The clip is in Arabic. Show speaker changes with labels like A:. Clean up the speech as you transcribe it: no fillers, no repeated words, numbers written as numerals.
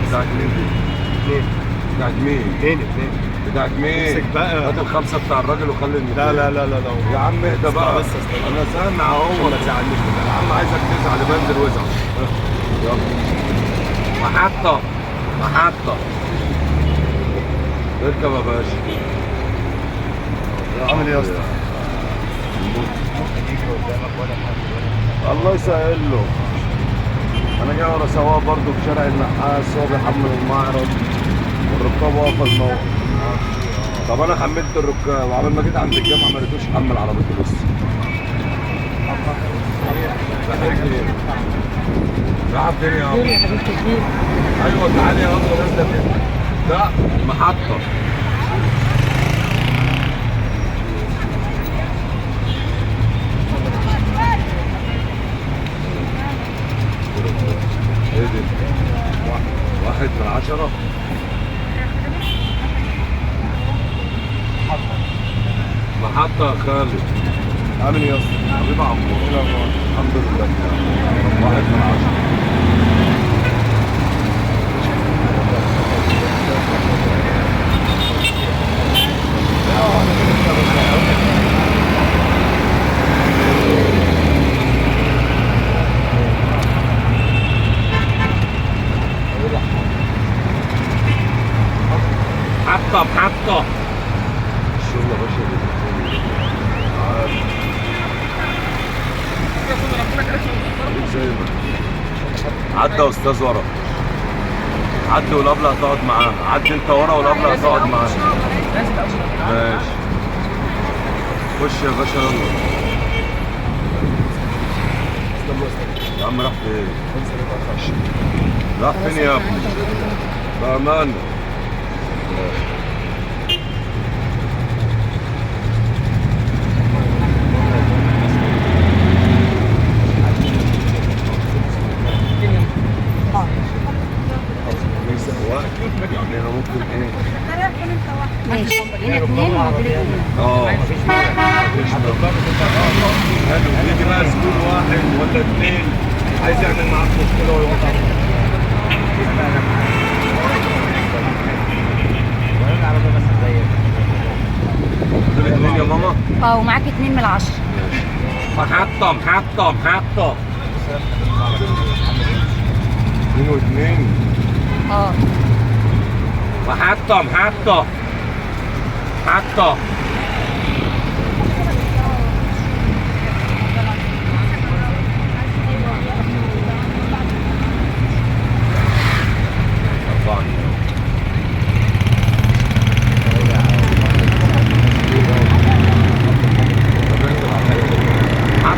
A: بتاعت مين دي؟
B: اثنين.
A: بتاعت مين؟
B: اثنين.
A: بتاعت مين؟
B: امسك بقى.
A: هات الخمسة بتاع الراجل وخلي
B: لا لا لا لا لا.
A: يا عم اهدى بقى.
B: بس استنى.
A: انا سامع اهو.
B: ما تزعلنيش.
A: يا عم عايزك تزعل بنزل وازعل. يلا. محطة. اركب يا باشا.
B: عامل ايه يا اسطى؟
A: الله يسهل له. انا جاي ورا سواق برضه في شارع النحاس، هو بيحمل المعرض والركاب واقفه الموقف. طب انا حملت الركاب وعمال ما جيت عند الجامعه ما لقيتوش حمل عربيته لسه. راح فين يا عم؟ ايوه تعالي يا عم نازله كده. لا محطه. ايه دي؟ 1/10. محطة يا خالد.
B: عامل ايه يا اسطى؟
A: حبيبي عمور.
B: ايه الاخبار؟
A: الحمد لله. 1/10. محطة. الشغل يا باشا زي ما عدى يا استاذ ورا. عدي والابله هتقعد معاه. عدي انت ورا والابله هتقعد معاه. ماشي. خش يا باشا يلا. يا عم راح فين؟ راح فين يا ابني؟ بأمانة. يعني انا ممكن ايه؟
C: ماشي هنا اثنين وموجودين.
A: مفيش حلو. يجي بقى زبون واحد ولا اثنين عايز يعمل معاك مشكله ويوقف. دول اثنين يا ماما.
C: ومعاك 2 من 10.
A: محطة. 2 و2. محطة. طبعا.